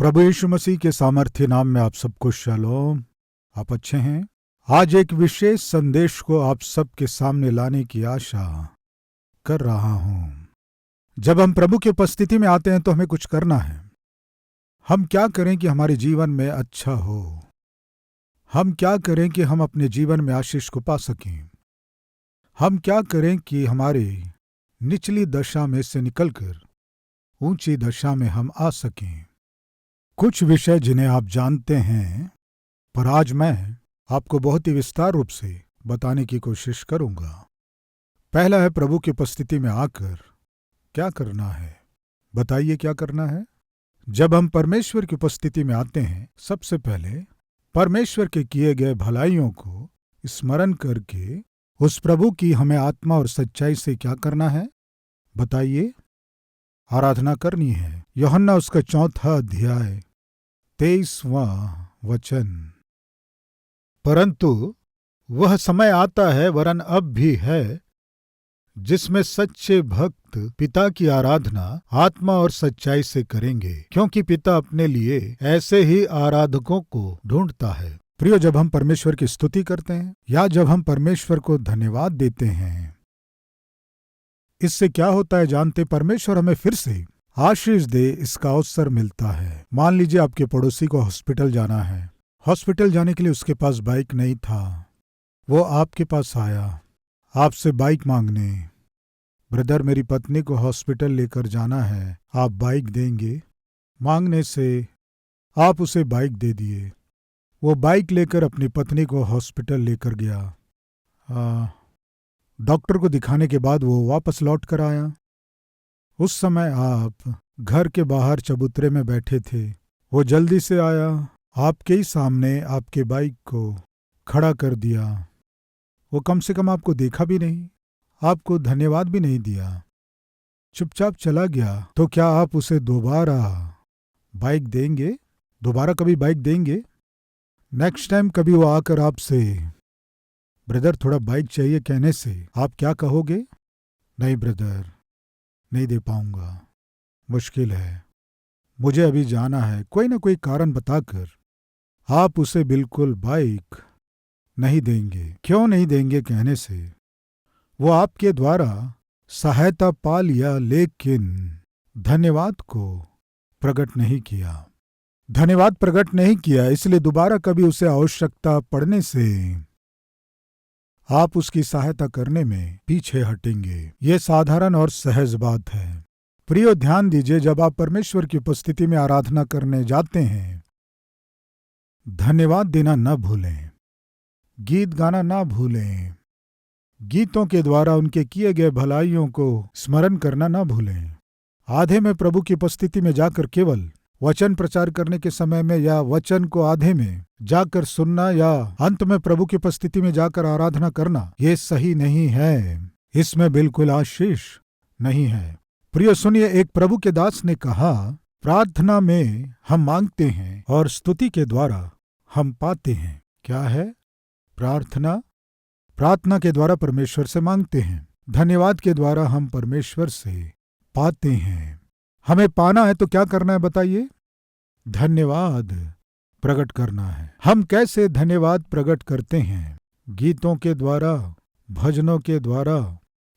प्रभु यीशु मसीह के सामर्थ्य नाम में आप सबको शालोम। आप अच्छे हैं? आज एक विशेष संदेश को आप सबके सामने लाने की आशा कर रहा हूं। जब हम प्रभु की उपस्थिति में आते हैं तो हमें कुछ करना है। हम क्या करें कि हमारे जीवन में अच्छा हो? हम क्या करें कि हम अपने जीवन में आशीष को पा सकें? हम क्या करें कि हमारी निचली दशा में से निकलकर ऊंची दशा में हम आ सकें? कुछ विषय जिन्हें आप जानते हैं, पर आज मैं आपको बहुत ही विस्तार रूप से बताने की कोशिश करूंगा। पहला है प्रभु की उपस्थिति में आकर क्या करना है। बताइए क्या करना है? जब हम परमेश्वर की उपस्थिति में आते हैं, सबसे पहले परमेश्वर के किए गए भलाइयों को स्मरण करके उस प्रभु की हमें आत्मा और सच्चाई से क्या करना है? बताइए। आराधना करनी है। यूहन्ना उसका 4 अध्याय 23वां वचन। परंतु वह समय आता है, वरन अब भी है, जिसमें सच्चे भक्त पिता की आराधना आत्मा और सच्चाई से करेंगे, क्योंकि पिता अपने लिए ऐसे ही आराधकों को ढूंढता है। प्रियो, जब हम परमेश्वर की स्तुति करते हैं या जब हम परमेश्वर को धन्यवाद देते हैं, इससे क्या होता है जानते? परमेश्वर हमें फिर से आशीष दे इसका अवसर मिलता है। मान लीजिए आपके पड़ोसी को हॉस्पिटल जाना है। हॉस्पिटल जाने के लिए उसके पास बाइक नहीं था। वो आपके पास आया आपसे बाइक मांगने। ब्रदर, मेरी पत्नी को हॉस्पिटल लेकर जाना है, आप बाइक देंगे? मांगने से आप उसे बाइक दे दिए। वो बाइक लेकर अपनी पत्नी को हॉस्पिटल लेकर गया। डॉक्टर को दिखाने के बाद वो वापस लौट कर आया। उस समय आप घर के बाहर चबूतरे में बैठे थे। वो जल्दी से आया, आपके ही सामने आपके बाइक को खड़ा कर दिया। वो कम से कम आपको देखा भी नहीं, आपको धन्यवाद भी नहीं दिया, चुपचाप चला गया। तो क्या आप उसे दोबारा बाइक देंगे? दोबारा कभी बाइक देंगे? नेक्स्ट टाइम कभी वो आकर आपसे ब्रदर थोड़ा बाइक चाहिए कहने से आप क्या कहोगे? नहीं ब्रदर, नहीं दे पाऊंगा, मुश्किल है, मुझे अभी जाना है। कोई ना कोई कारण बताकर आप उसे बिल्कुल बाइक नहीं देंगे। क्यों नहीं देंगे कहने से वो आपके द्वारा सहायता पा लिया, लेकिन धन्यवाद को प्रकट नहीं किया। धन्यवाद प्रकट नहीं किया, इसलिए दोबारा कभी उसे आवश्यकता पड़ने से आप उसकी सहायता करने में पीछे हटेंगे। ये साधारण और सहज बात है। प्रियो, ध्यान दीजिए, जब आप परमेश्वर की उपस्थिति में आराधना करने जाते हैं, धन्यवाद देना न भूलें, गीत गाना न भूलें, गीतों के द्वारा उनके किए गए भलाइयों को स्मरण करना न भूलें। आधे में प्रभु की उपस्थिति में जाकर केवल वचन प्रचार करने के समय में या वचन को आधे में जाकर सुनना या अंत में प्रभु की उपस्थिति में जाकर आराधना करना, ये सही नहीं है। इसमें बिल्कुल आशीष नहीं है। प्रिय सुनिए, एक प्रभु के दास ने कहा, प्रार्थना में हम मांगते हैं और स्तुति के द्वारा हम पाते हैं। क्या है प्रार्थना? प्रार्थना के द्वारा परमेश्वर से मांगते हैं, धन्यवाद के द्वारा हम परमेश्वर से पाते हैं। हमें पाना है तो क्या करना है बताइए? धन्यवाद प्रकट करना है। हम कैसे धन्यवाद प्रकट करते हैं? गीतों के द्वारा, भजनों के द्वारा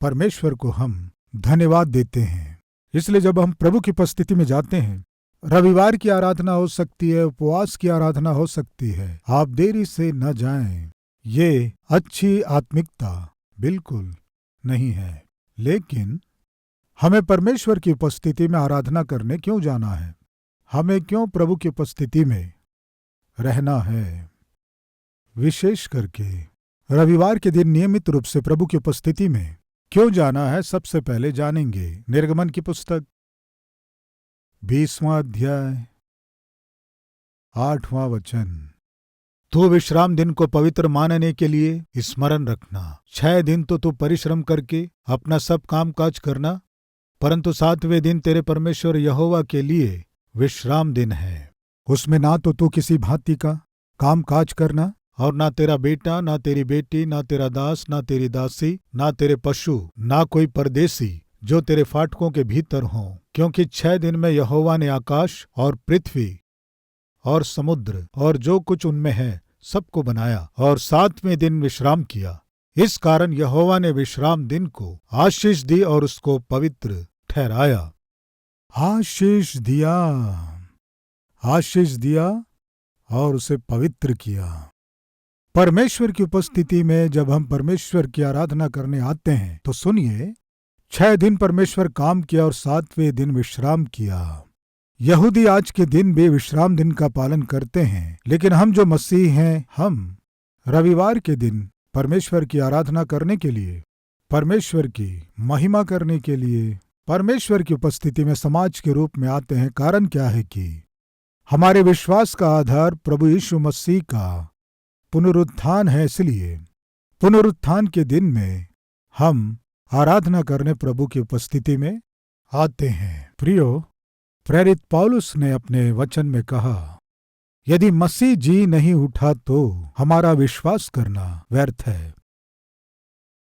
परमेश्वर को हम धन्यवाद देते हैं। इसलिए जब हम प्रभु की उपस्थिति में जाते हैं, रविवार की आराधना हो सकती है, उपवास की आराधना हो सकती है, आप देरी से न जाएं। ये अच्छी आत्मिकता बिल्कुल नहीं है। लेकिन हमें परमेश्वर की उपस्थिति में आराधना करने क्यों जाना है? हमें क्यों प्रभु की उपस्थिति में रहना है? विशेष करके रविवार के दिन नियमित रूप से प्रभु की उपस्थिति में क्यों जाना है, सबसे पहले जानेंगे। निर्गमन की पुस्तक 20वां अध्याय 8वां वचन। तू विश्राम दिन को पवित्र मानने के लिए स्मरण रखना। 6 दिन तो तू परिश्रम करके अपना सब काम काज करना, परंतु 7वें दिन तेरे परमेश्वर यहोवा के लिए विश्राम दिन है। उसमें ना तो तू किसी भांति का काम काज करना, और ना तेरा बेटा, ना तेरी बेटी, ना तेरा दास, ना तेरी दासी, ना तेरे पशु, ना कोई परदेसी जो तेरे फाटकों के भीतर हों, क्योंकि 6 दिन में यहोवा ने आकाश और पृथ्वी और समुद्र और जो कुछ उनमें है सबको बनाया और 7वें दिन विश्राम किया। इस कारण यहोवा ने विश्राम दिन को आशीष दी और उसको पवित्र ठहराया। आशीष दिया और उसे पवित्र किया। परमेश्वर की उपस्थिति में जब हम परमेश्वर की आराधना करने आते हैं तो सुनिए, 6 दिन परमेश्वर काम किया और 7वें दिन विश्राम किया। यहूदी आज के दिन भी विश्राम दिन का पालन करते हैं, लेकिन हम जो मसीह हैं, हम रविवार के दिन परमेश्वर की आराधना करने के लिए, परमेश्वर की महिमा करने के लिए, परमेश्वर की उपस्थिति में समाज के रूप में आते हैं। कारण क्या है कि हमारे विश्वास का आधार प्रभु यीशु मसीह का पुनरुत्थान है। इसलिए पुनरुत्थान के दिन में हम आराधना करने प्रभु की उपस्थिति में आते हैं। प्रियो, प्रेरित पौलुस ने अपने वचन में कहा, यदि मसीह जी नहीं उठा तो हमारा विश्वास करना व्यर्थ है।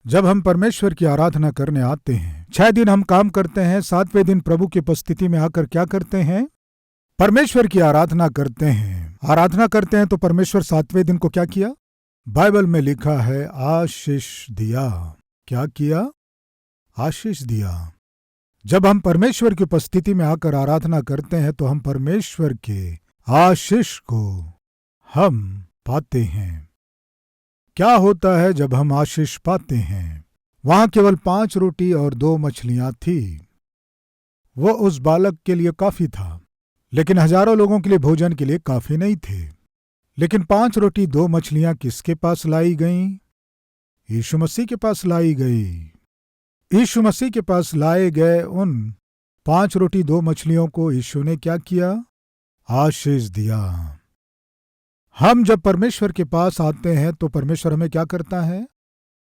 जब हम परमेश्वर की आराधना करने आते हैं, 6 दिन हम काम करते हैं, 7वें दिन प्रभु की उपस्थिति में आकर क्या करते हैं? परमेश्वर की आराधना करते हैं। आराधना करते हैं तो परमेश्वर 7वें दिन को क्या किया? बाइबल में लिखा है आशीष दिया। क्या किया? आशीष दिया। जब हम परमेश्वर की उपस्थिति में आकर आराधना करते हैं तो हम परमेश्वर के आशीष को हम पाते हैं। क्या होता है जब हम आशीष पाते हैं? वहां केवल 5 रोटी और 2 मछलियां थी। वो उस बालक के लिए काफी था, लेकिन हजारों लोगों के लिए भोजन के लिए काफी नहीं थे। लेकिन 5 रोटी 2 मछलियां किसके पास लाई गईं? यीशु मसीह के पास लाई गई। यीशु मसीह के पास लाए गए उन 5 रोटी 2 मछलियों को यीशु ने क्या किया? आशीष दिया। हम जब परमेश्वर के पास आते हैं तो परमेश्वर हमें क्या करता है?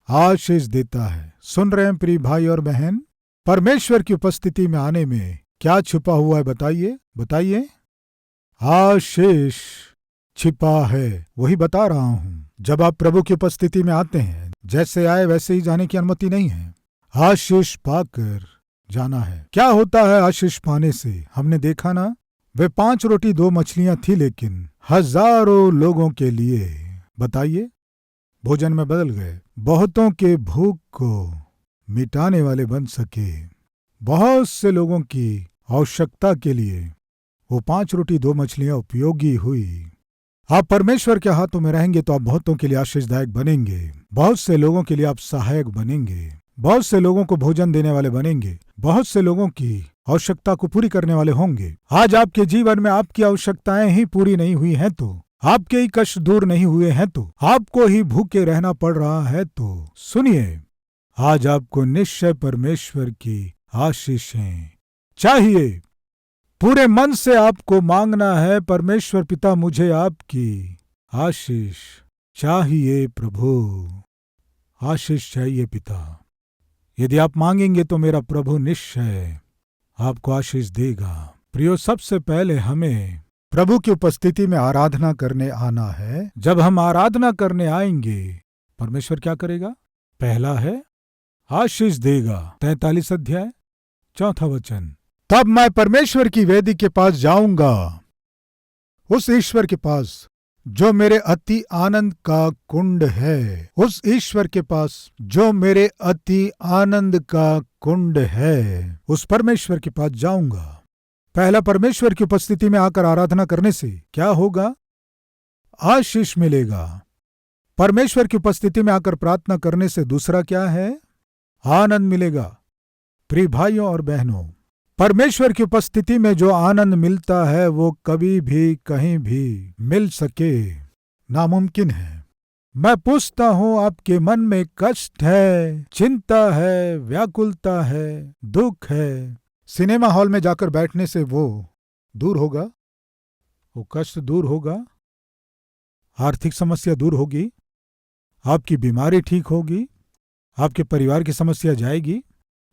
आशीष देता है। सुन रहे हैं प्रिय भाई और बहन? परमेश्वर की उपस्थिति में आने में क्या छिपा हुआ है? बताइए। आशीष छिपा है। वही बता रहा हूं। जब आप प्रभु की उपस्थिति में आते हैं, जैसे आए वैसे ही जाने की अनुमति नहीं है। आशीष पाकर जाना है। क्या होता है आशीष पाने से? हमने देखा ना, वे 5 रोटी 2 मछलियां थी, लेकिन हजारों लोगों के लिए, बताइए, भोजन में बदल गए। बहुतों के भूख को मिटाने वाले बन सके। बहुत से लोगों की आवश्यकता के लिए वो 5 रोटी 2 मछलियां उपयोगी हुई। आप परमेश्वर के हाथों में रहेंगे तो आप बहुतों के लिए आशीषदायक बनेंगे। बहुत से लोगों के लिए आप सहायक बनेंगे। बहुत से लोगों को भोजन देने वाले बनेंगे। बहुत से लोगों की आवश्यकता को पूरी करने वाले होंगे। आज आपके जीवन में आपकी आवश्यकताएं ही पूरी नहीं हुई हैं तो, आपके ही कष्ट दूर नहीं हुए हैं तो, आपको ही भूखे रहना पड़ रहा है तो सुनिए, आज आपको निश्चय परमेश्वर की आशीषें चाहिए। पूरे मन से आपको मांगना है, परमेश्वर पिता मुझे आपकी आशीष चाहिए। प्रभु, आशीष चाहिए पिता। यदि आप मांगेंगे तो मेरा प्रभु निश्चय आपको आशीष देगा। प्रियो, सबसे पहले हमें प्रभु की उपस्थिति में आराधना करने आना है। जब हम आराधना करने आएंगे, परमेश्वर क्या करेगा? पहला है आशीष देगा। 43 अध्याय 4 वचन। तब मैं परमेश्वर की वेदी के पास जाऊंगा, उस ईश्वर के पास जो मेरे अति आनंद का कुंड है। उस ईश्वर के पास जो मेरे अति आनंद का कुंड है, उस परमेश्वर के पास जाऊंगा। पहला, परमेश्वर की उपस्थिति में आकर आराधना करने से क्या होगा? आशीष मिलेगा। परमेश्वर की उपस्थिति में आकर प्रार्थना करने से दूसरा क्या है? आनंद मिलेगा। प्रिय भाइयों और बहनों, परमेश्वर की उपस्थिति में जो आनंद मिलता है वो कभी भी कहीं भी मिल सके नामुमकिन है। मैं पूछता हूं, आपके मन में कष्ट है, चिंता है, व्याकुलता है, दुख है, सिनेमा हॉल में जाकर बैठने से वो दूर होगा? वो कष्ट दूर होगा? आर्थिक समस्या दूर होगी? आपकी बीमारी ठीक होगी? आपके परिवार की समस्या जाएगी?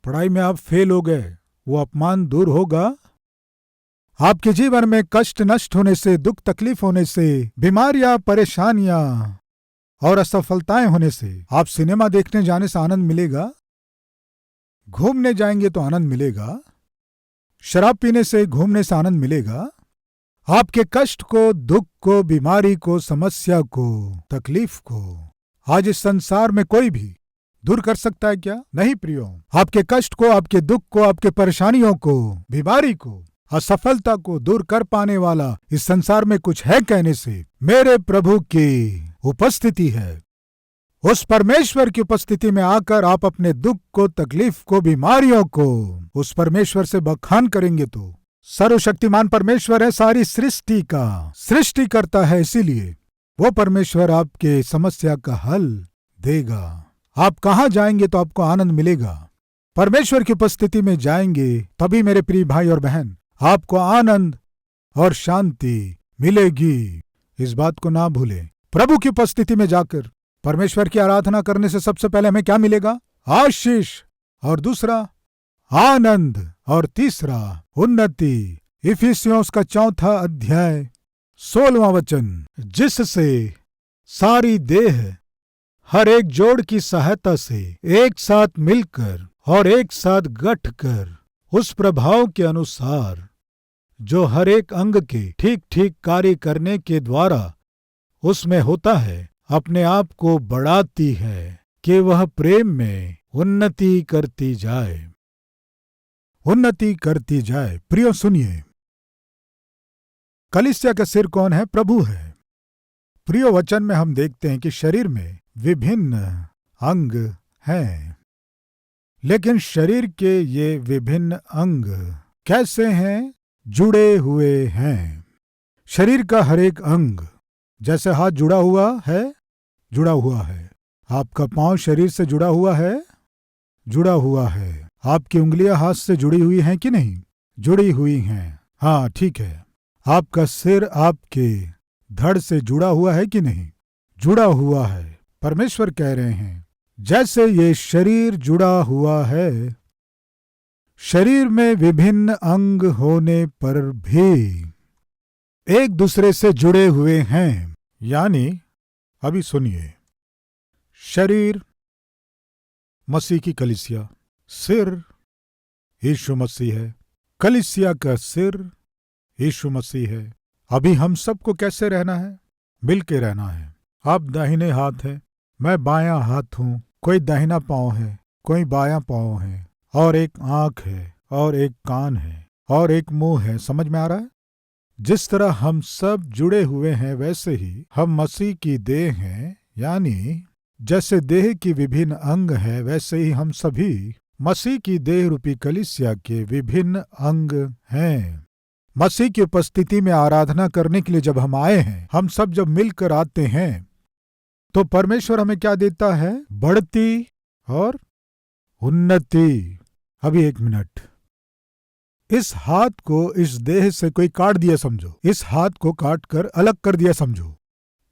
पढ़ाई में आप फेल हो गए, वो अपमान दूर होगा? आपके जीवन में कष्ट नष्ट होने से, दुख तकलीफ होने से, बीमारियां, परेशानियां और असफलताएं होने से आप सिनेमा देखने जाने से आनंद मिलेगा? घूमने जाएंगे तो आनंद मिलेगा? शराब पीने से, घूमने से आनंद मिलेगा? आपके कष्ट को, दुख को, बीमारी को, समस्या को, तकलीफ को आज इस संसार में कोई भी दूर कर सकता है क्या? नहीं प्रियो। आपके कष्ट को, आपके दुख को, आपके परेशानियों को, बीमारी को, असफलता को दूर कर पाने वाला इस संसार में कुछ है कहने से मेरे प्रभु की उपस्थिति है। उस परमेश्वर की उपस्थिति में आकर आप अपने दुख को, तकलीफ को, बीमारियों को उस परमेश्वर से बखान करेंगे तो सर्वशक्तिमान परमेश्वर है, सारी सृष्टि का सृष्टि करता है, इसीलिए वो परमेश्वर आपके समस्या का हल देगा। आप कहाँ जाएंगे तो आपको आनंद मिलेगा। परमेश्वर की उपस्थिति में जाएंगे तभी मेरे प्रिय भाई और बहन आपको आनंद और शांति मिलेगी। इस बात को ना भूलें। प्रभु की उपस्थिति में जाकर परमेश्वर की आराधना करने से सबसे पहले हमें क्या मिलेगा? आशीष, और दूसरा आनंद, और तीसरा उन्नति। इफिसियों का 4 अध्याय 16वां वचन, जिससे सारी देह हर एक जोड़ की सहायता से एक साथ मिलकर और एक साथ गठकर उस प्रभाव के अनुसार जो हर एक अंग के ठीक ठीक कार्य करने के द्वारा उसमें होता है, अपने आप को बढ़ाती है कि वह प्रेम में उन्नति करती जाए, उन्नति करती जाए। प्रियो सुनिए, कलीसिया का सिर कौन है? प्रभु है। प्रियो वचन में हम देखते हैं कि शरीर में विभिन्न अंग हैं, लेकिन शरीर के ये विभिन्न अंग कैसे हैं? जुड़े हुए हैं। शरीर का हर एक अंग, जैसे हाथ जुड़ा हुआ है, जुड़ा हुआ है। आपका पांव शरीर से जुड़ा हुआ है, जुड़ा हुआ है। आपकी उंगलियां हाथ से जुड़ी हुई हैं कि नहीं? जुड़ी हुई हैं। हाँ, ठीक है। आपका सिर आपके धड़ से जुड़ा हुआ है कि नहीं? जुड़ा हुआ है। परमेश्वर कह रहे हैं जैसे ये शरीर जुड़ा हुआ है, शरीर में विभिन्न अंग होने पर भी एक दूसरे से जुड़े हुए हैं। यानी अभी सुनिए, शरीर मसीह की कलीसिया, सिर यीशु मसीह है, कलीसिया का सिर यीशु मसीह है। अभी हम सबको कैसे रहना है? मिल के रहना है। आप दाहिने हाथ हैं, मैं बायां हाथ हूं, कोई दाहिना पांव है, कोई बायां पांव है, और एक आंख है, और एक कान है, और एक मुंह है। समझ में आ रहा है? जिस तरह हम सब जुड़े हुए हैं वैसे ही हम मसीह की देह हैं। यानी जैसे देह की विभिन्न अंग है वैसे ही हम सभी मसीह की देह रूपी कलीसिया के विभिन्न अंग हैं। मसीह की उपस्थिति में आराधना करने के लिए जब हम आए हैं, हम सब जब मिलकर आते हैं तो परमेश्वर हमें क्या देता है? बढ़ती और उन्नति। अभी एक मिनट, इस हाथ को इस देह से कोई काट दिया समझो, इस हाथ को काट कर अलग कर दिया समझो।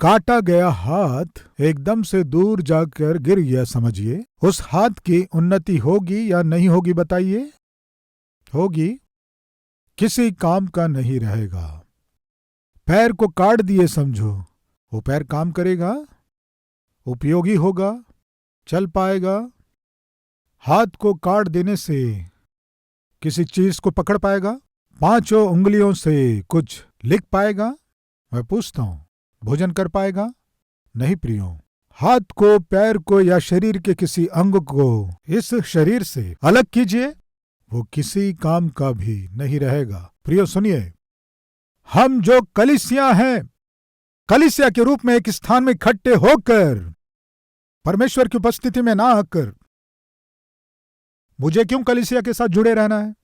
काटा गया हाथ एकदम से दूर जाकर गिर गया समझिए। उस हाथ की उन्नति होगी या नहीं होगी? बताइए। होगी, किसी काम का नहीं रहेगा। पैर को काट दिए समझो, वो पैर काम करेगा, उपयोगी होगा, चल पाएगा। हाथ को काट देने से किसी चीज को पकड़ पाएगा? 5 उंगलियों से कुछ लिख पाएगा? मैं पूछता हूं, भोजन कर पाएगा? नहीं प्रियो। हाथ को, पैर को या शरीर के किसी अंग को इस शरीर से अलग कीजिए, वो किसी काम का भी नहीं रहेगा। प्रियो सुनिए, हम जो कलीसिया हैं, कलीसिया के रूप में एक स्थान में इकट्ठे होकर परमेश्वर की उपस्थिति में ना आकर मुझे क्यों कलीसिया के साथ जुड़े रहना है?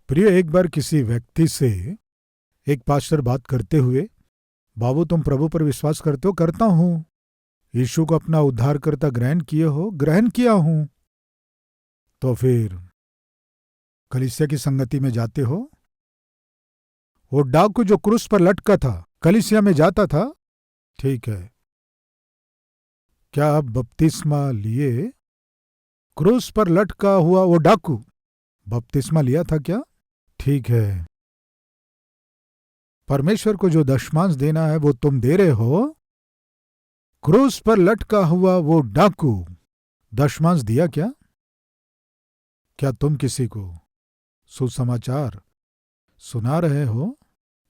प्रिय, एक बार किसी व्यक्ति से एक पास्टर बात करते हुए, बाबू तुम प्रभु पर विश्वास करते हो? करता हूं। यीशु को अपना उद्धारकर्ता ग्रहण किए हो? ग्रहण किया हूं। तो फिर कलीसिया की संगति में जाते हो? वो डाकू जो क्रूस पर लटका था कलीसिया में जाता था? ठीक है। क्या आप बपतिस्मा लिए? क्रूस पर लटका हुआ वो डाकू बपतिस्मा लिया था क्या? ठीक है। परमेश्वर को जो दशमांश देना है वो तुम दे रहे हो। क्रूस पर लटका हुआ वो डाकू दशमांश दिया क्या? क्या तुम किसी को सुसमाचार सुना रहे हो?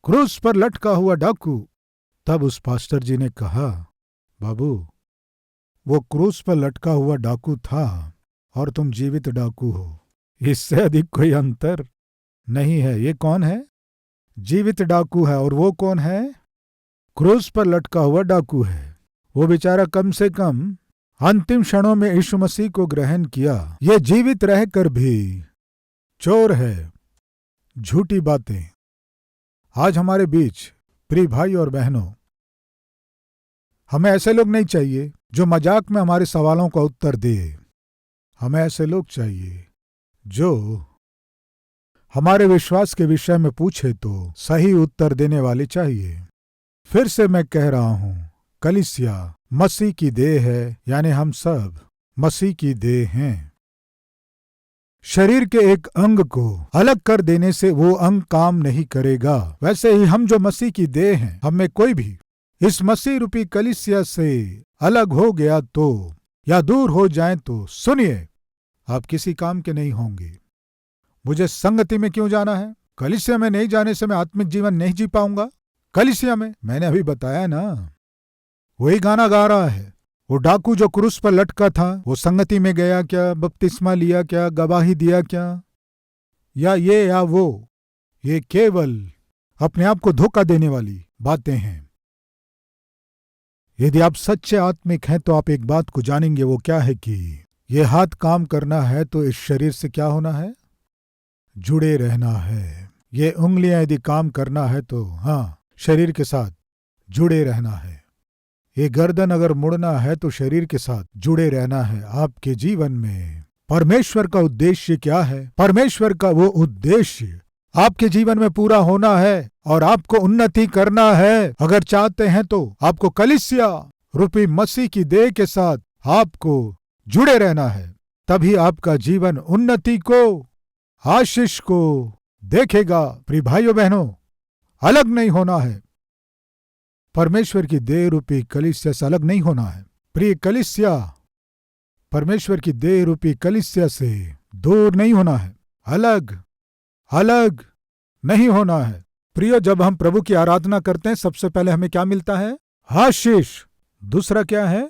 क्रूस पर लटका हुआ डाकू। तब उस पास्टर जी ने कहा, बाबू, वो क्रूस पर लटका हुआ डाकू था और तुम जीवित डाकू हो, इससे अधिक कोई अंतर नहीं है। ये कौन है? जीवित डाकू है। और वो कौन है? क्रूस पर लटका हुआ डाकू है। वो बेचारा कम से कम अंतिम क्षणों में यीशु मसीह को ग्रहण किया। ये जीवित रहकर भी चोर है। झूठी बातें। आज हमारे बीच प्रिय भाई और बहनों, हमें ऐसे लोग नहीं चाहिए जो मजाक में हमारे सवालों का उत्तर दे। हमें ऐसे लोग चाहिए जो हमारे विश्वास के विषय में पूछे तो सही उत्तर देने वाले चाहिए। फिर से मैं कह रहा हूं, कलीसिया मसीह की देह है, यानी हम सब मसीह की देह हैं। शरीर के एक अंग को अलग कर देने से वो अंग काम नहीं करेगा। वैसे ही हम जो मसीह की देह हैं, हम में कोई भी इस मसीह रूपी कलीसिया से अलग हो गया तो या दूर हो जाए तो सुनिए, आप किसी काम के नहीं होंगे। मुझे संगति में क्यों जाना है? कलीसिया में नहीं जाने से मैं आत्मिक जीवन नहीं जी पाऊंगा। कलीसिया में, मैंने अभी बताया ना, वही गाना गा रहा है। वो डाकू जो क्रूस पर लटका था, वो संगति में गया क्या? बपतिस्मा लिया क्या? गवाही दिया क्या? या ये या वो? ये केवल अपने आप को धोखा देने वाली बातें हैं। यदि आप सच्चे आत्मिक हैं तो आप एक बात को जानेंगे, वो क्या है कि ये हाथ काम करना है तो इस शरीर से क्या होना है? जुड़े रहना है। ये उंगलियां यदि काम करना है तो हाँ, शरीर के साथ जुड़े रहना है। ये गर्दन अगर मुड़ना है तो शरीर के साथ जुड़े रहना है। आपके जीवन में परमेश्वर का उद्देश्य क्या है? परमेश्वर का वो उद्देश्य आपके जीवन में पूरा होना है और आपको उन्नति करना है। अगर चाहते हैं तो आपको कलीसिया रूपी मसीह की देह के साथ आपको जुड़े रहना है। तभी आपका जीवन उन्नति को, आशीष को देखेगा। प्रिय भाइयों बहनों, अलग नहीं होना है। परमेश्वर की देह रूपी कलीसिया से अलग नहीं होना है। प्रिय कलीसिया, परमेश्वर की देह रूपी कलीसिया से दूर नहीं होना है। अलग नहीं होना है। प्रियो, जब हम प्रभु की आराधना करते हैं सबसे पहले हमें क्या मिलता है? आशीष। दूसरा क्या है?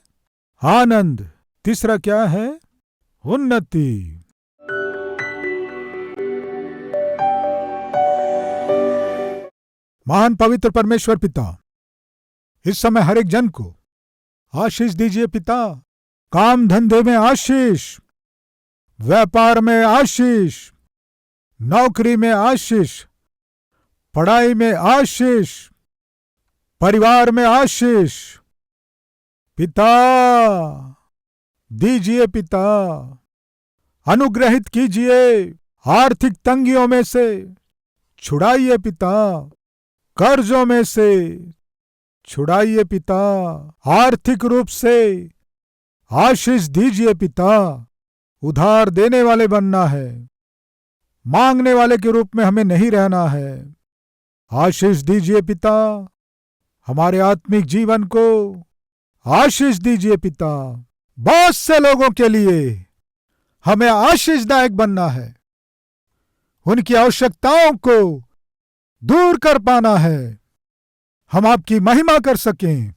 आनंद। तीसरा क्या है? उन्नति। महान पवित्र परमेश्वर पिता, इस समय हर एक जन को आशीष दीजिए पिता। काम धंधे में आशीष, व्यापार में आशीष, नौकरी में आशीष, पढ़ाई में आशीष, परिवार में आशीष पिता दीजिए पिता। अनुग्रहित कीजिए। आर्थिक तंगियों में से छुड़ाइए पिता। कर्जों में से छुड़ाइए पिता। आर्थिक रूप से आशीष दीजिए पिता। उधार देने वाले बनना है, मांगने वाले के रूप में हमें नहीं रहना है। आशीष दीजिए पिता। हमारे आत्मिक जीवन को आशीष दीजिए पिता। बहुत से लोगों के लिए हमें आशीषदायक बनना है। उनकी आवश्यकताओं को दूर कर पाना है। हम आपकी महिमा कर सकें,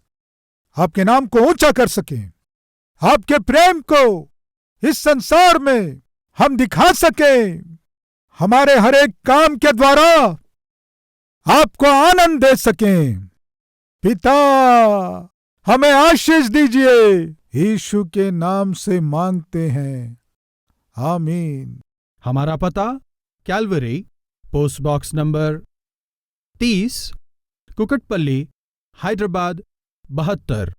आपके नाम को ऊंचा कर सकें, आपके प्रेम को इस संसार में हम दिखा सकें। हमारे हर एक काम के द्वारा आपको आनंद दे सकें। पिता, हमें आशीष दीजिए। यीशु के नाम से मांगते हैं, आमीन। हमारा पता Calvary, post box number 30, Kukatpally, Hyderabad 72।